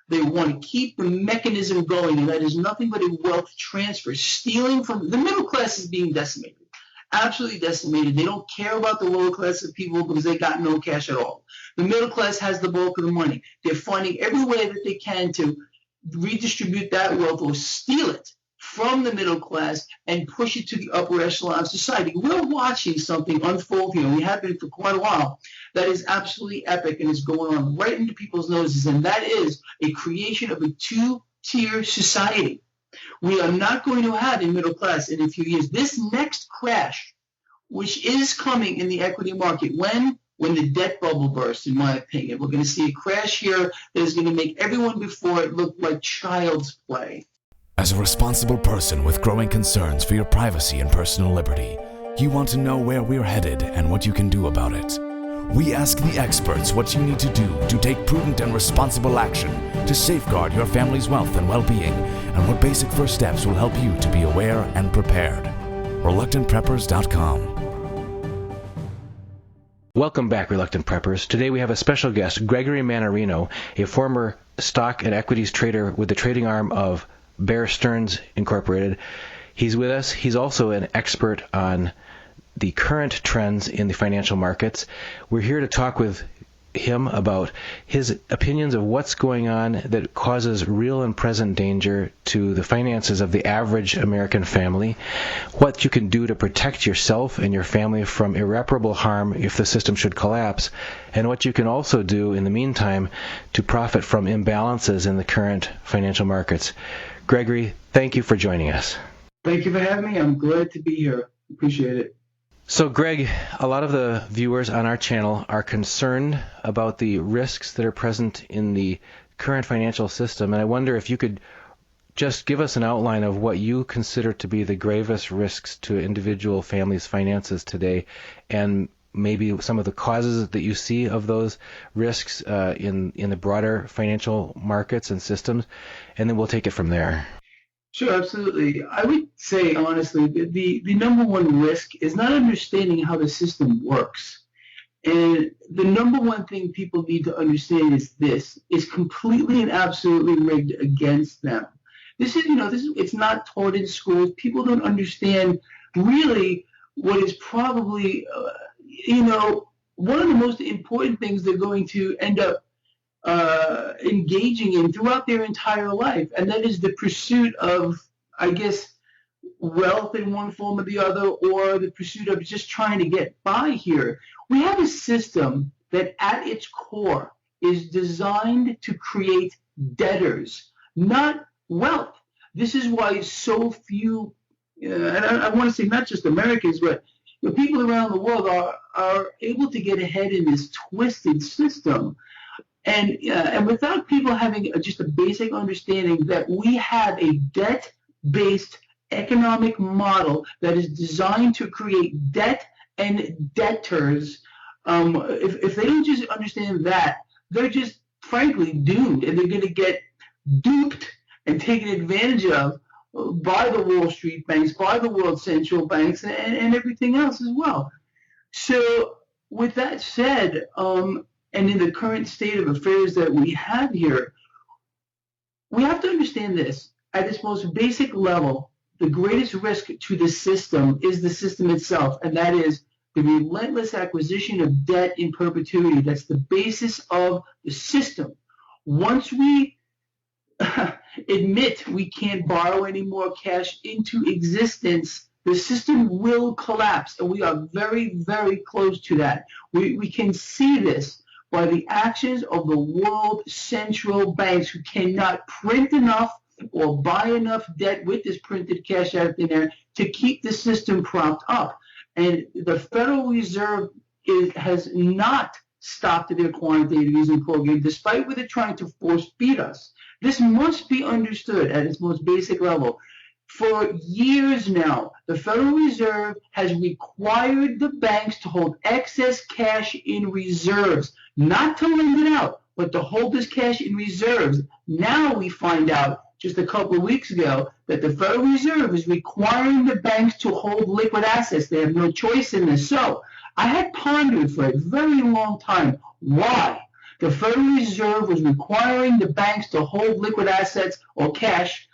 They want to keep the mechanism going, and that is nothing but a wealth transfer. Stealing from the middle class is being decimated, absolutely decimated. They don't care about the lower class of people because they got no cash at all. The middle class has the bulk of the money. They're finding every way that they can to redistribute that wealth or steal it from the middle class and push it to the upper echelon of society. We're watching something unfold here. We have been for quite a while. That is absolutely epic and is going on right into people's noses, and that is a creation of a two-tier society. We are not going to have a middle class in a few years. This next crash, which is coming in the equity market, when the debt bubble bursts, in my opinion, we're going to see a crash here that is going to make everyone before it look like child's play. As a responsible person with growing concerns for your privacy and personal liberty, you want to know where we're headed and what you can do about it. We ask the experts what you need to do to take prudent and responsible action to safeguard your family's wealth and well-being, and what basic first steps will help you to be aware and prepared. ReluctantPreppers.com. Welcome back, Reluctant Preppers. Today we have a special guest, Gregory Mannarino, a former stock and equities trader with the trading arm of Bear-Stearns Incorporated. He's with us. He's also an expert on the current trends in the financial markets. We're here to talk with him about his opinions of what's going on that causes real and present danger to the finances of the average American family, what you can do to protect yourself and your family from irreparable harm if the system should collapse, and what you can also do in the meantime to profit from imbalances in the current financial markets. Gregory, thank you for joining us. Thank you for having me. I'm glad to be here. Appreciate it. So, Greg, a lot of the viewers on our channel are concerned about the risks that are present in the current financial system, and I wonder if you could just give us an outline of what you consider to be the gravest risks to individual families' finances today, and maybe some of the causes that you see of those risks in the broader financial markets and systems, and then we'll take it from there. Sure, absolutely. I would say, honestly, the number one risk is not understanding how the system works. And the number one thing people need to understand is this is completely and absolutely rigged against them. It's not taught in schools. People don't understand really what is probably, one of the most important things they're going to end up engaging in throughout their entire life, and that is the pursuit of, I guess, wealth in one form or the other, or the pursuit of just trying to get by here. We have a system that at its core is designed to create debtors, not wealth. This is why so few, and I want to say not just Americans, but people around the world are able to get ahead in this twisted system. And without people having just a basic understanding that we have a debt-based economic model that is designed to create debt and debtors, if they don't just understand that, they're just frankly doomed, and they're going to get duped and taken advantage of by the Wall Street banks, by the world central banks, and everything else as well. So with that said, and in the current state of affairs that we have here, we have to understand this. At its most basic level, the greatest risk to the system is the system itself, and that is the relentless acquisition of debt in perpetuity. That's the basis of the system. Once we admit we can't borrow any more cash into existence, the system will collapse, and we are very, very close to that. We can see this by the actions of the world central banks, who cannot print enough or buy enough debt with this printed cash out there to keep the system propped up. And the Federal Reserve has not stopped their quantitative easing program, despite what they're trying to force feed us. This must be understood at its most basic level. For years now, the Federal Reserve has required the banks to hold excess cash in reserves, not to lend it out, but to hold this cash in reserves. Now we find out, just a couple of weeks ago, that the Federal Reserve is requiring the banks to hold liquid assets. They have no choice in this. So I had pondered for a very long time why. The Federal Reserve was requiring the banks to hold liquid assets or cash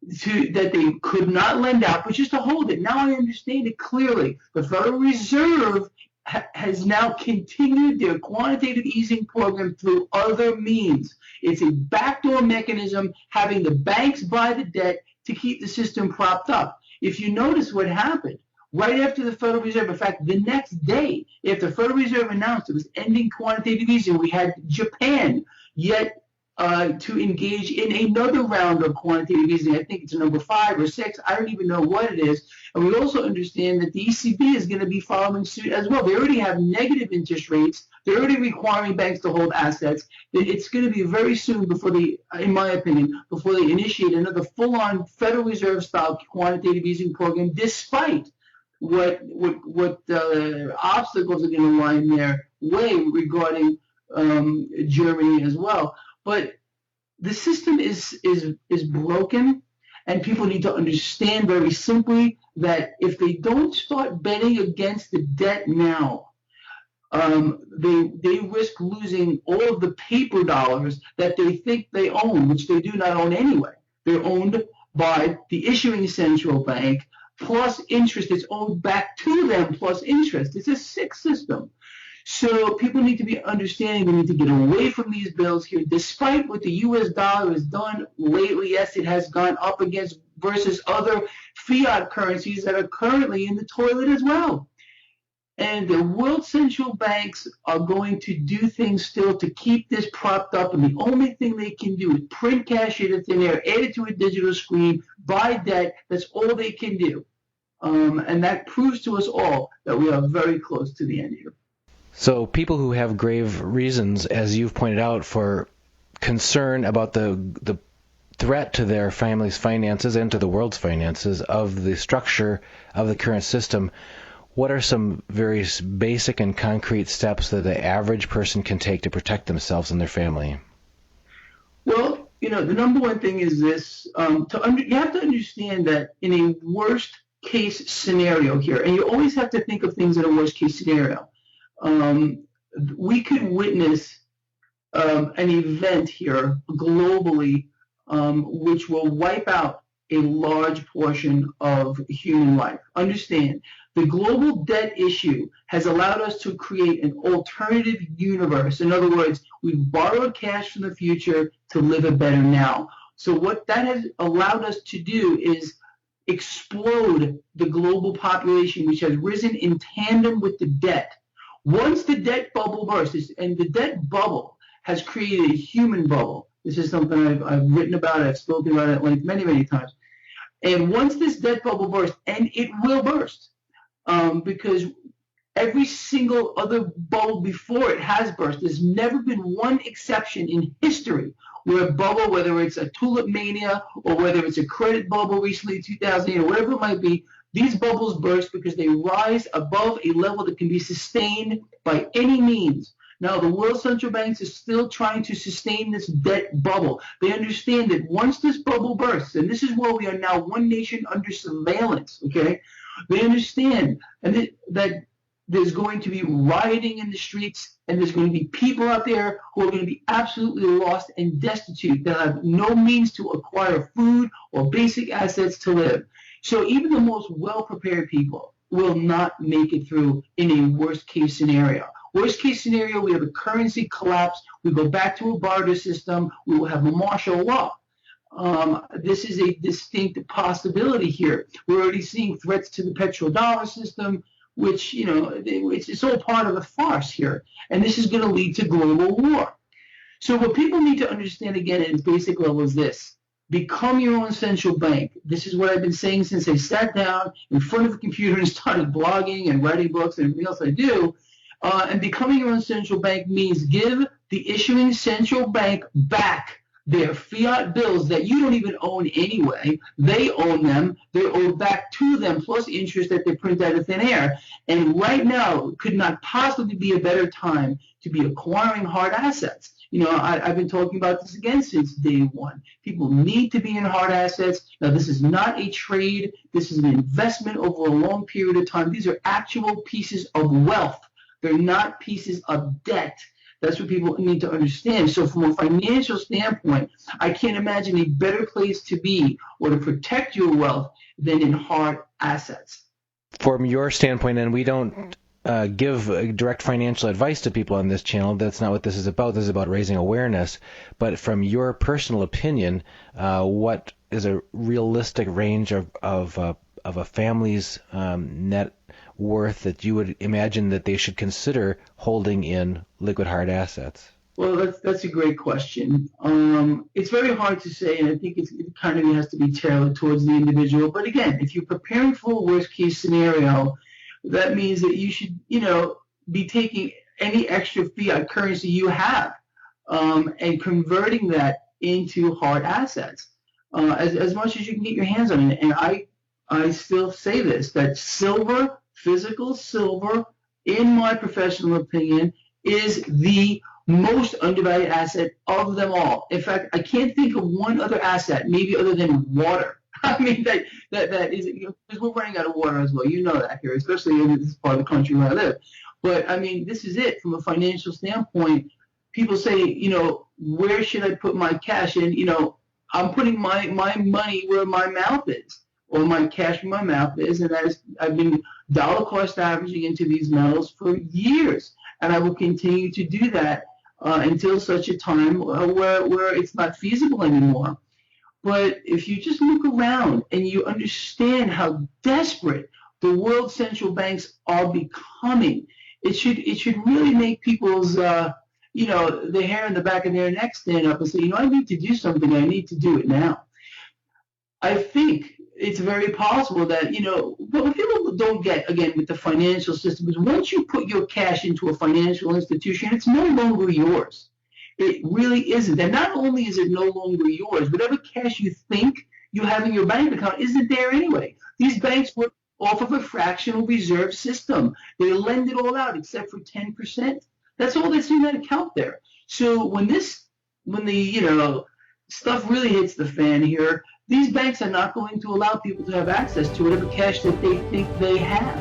that they could not lend out, but just to hold it. Now I understand it clearly. The Federal Reserve has now continued their quantitative easing program through other means. It's a backdoor mechanism having the banks buy the debt to keep the system propped up. If you notice what happened, right after the Federal Reserve, in fact, the next day, after the Federal Reserve announced it was ending quantitative easing, we had Japan yet to engage in another round of quantitative easing. I think it's number 5 or 6. I don't even know what it is. And we also understand that the ECB is going to be following suit as well. They already have negative interest rates. They're already requiring banks to hold assets. It's going to be very soon before they, in my opinion, before they initiate another full-on Federal Reserve-style quantitative easing program, despite what obstacles are going to lie in their way regarding Germany as well. But the system is broken, and people need to understand very simply that if they don't start betting against the debt now, they risk losing all of the paper dollars that they think they own, which they do not own anyway. They're owned by the issuing central bank plus interest. It's owed back to them plus interest. It's a sick system. So people need to be understanding we need to get away from these bills here. Despite what the U.S. dollar has done lately, yes, it has gone up against versus other fiat currencies that are currently in the toilet as well. And the world central banks are going to do things still to keep this propped up. And the only thing they can do is print cash out of thin air, add it to a digital screen, buy debt. That's all they can do. And that proves to us all that we are very close to the end here. So people who have grave reasons, as you've pointed out, for concern about the threat to their family's finances and to the world's finances of the structure of the current system, what are some very basic and concrete steps that the average person can take to protect themselves and their family? Well, the number one thing is this. You have to understand that in a worst case scenario here, and you always have to think of things in a worst case scenario, we could witness an event here globally which will wipe out a large portion of human life. Understand, the global debt issue has allowed us to create an alternative universe. In other words, we've borrowed cash from the future to live a better now. So what that has allowed us to do is explode the global population, which has risen in tandem with the debt. Once the debt bubble bursts, and the debt bubble has created a human bubble. This is something I've written about, I've spoken about it at length many, many times. And once this debt bubble bursts, and it will burst, because every single other bubble before it has burst. There's never been one exception in history where a bubble, whether it's a tulip mania or whether it's a credit bubble recently, 2008, or whatever it might be, these bubbles burst because they rise above a level that can be sustained by any means. Now, the world central banks are still trying to sustain this debt bubble. They understand that once this bubble bursts, and this is where we are now one nation under surveillance, okay? They understand that there's going to be rioting in the streets, and there's going to be people out there who are going to be absolutely lost and destitute, that have no means to acquire food or basic assets to live. So even the most well-prepared people will not make it through in a worst-case scenario. Worst-case scenario, we have a currency collapse. We go back to a barter system. We will have a martial law. This is a distinct possibility here. We're already seeing threats to the petrodollar system, which, it's all part of a farce here. And this is going to lead to global war. So what people need to understand, again, at its basic level is this. Become your own central bank. This is what I've been saying since I sat down in front of a computer and started blogging and writing books and everything else I do. And becoming your own central bank means give the issuing central bank back their fiat bills that you don't even own anyway. They own them. They're owed back to them, plus interest that they print out of thin air. And right now could not possibly be a better time to be acquiring hard assets. I've been talking about this again since day one. People need to be in hard assets. Now, this is not a trade. This is an investment over a long period of time. These are actual pieces of wealth. They're not pieces of debt That's what people need to understand. So from a financial standpoint, I can't imagine a better place to be or to protect your wealth than in hard assets. From your standpoint, and we don't give direct financial advice to people on this channel. That's not what this is about. This is about raising awareness. But from your personal opinion, what is a realistic range of a family's net worth that you would imagine that they should consider holding in liquid hard assets? Well, that's a great question. It's very hard to say, and I think it kind of has to be tailored towards the individual. But again, if you're preparing for a worst case scenario, that means that you should, be taking any extra fiat currency you have and converting that into hard assets as much as you can get your hands on it. And I still say this, that silver, physical silver, in my professional opinion, is the most undervalued asset of them all. In fact, I can't think of one other asset, maybe other than water. I mean, that is, because we're running out of water as well. You know that here, especially in this part of the country where I live. But I mean, this is it from a financial standpoint. People say, where should I put my cash? And I'm putting my money where my mouth is, or my cash where my mouth is, and I've been dollar cost averaging into these metals for years, and I will continue to do that until such a time where it's not feasible anymore. But if you just look around and you understand how desperate the world central banks are becoming, it should really make people's the hair in the back of their neck stand up and say, I need to do something. I need to do it now. I think it's very possible that, what people don't get, again, with the financial system is once you put your cash into a financial institution, it's no longer yours. It really isn't. And not only is it no longer yours, whatever cash you think you have in your bank account isn't there anyway. These banks work off of a fractional reserve system. They lend it all out except for 10%. That's all that's in that account there. So when the stuff really hits the fan here, these banks are not going to allow people to have access to whatever cash that they think they have.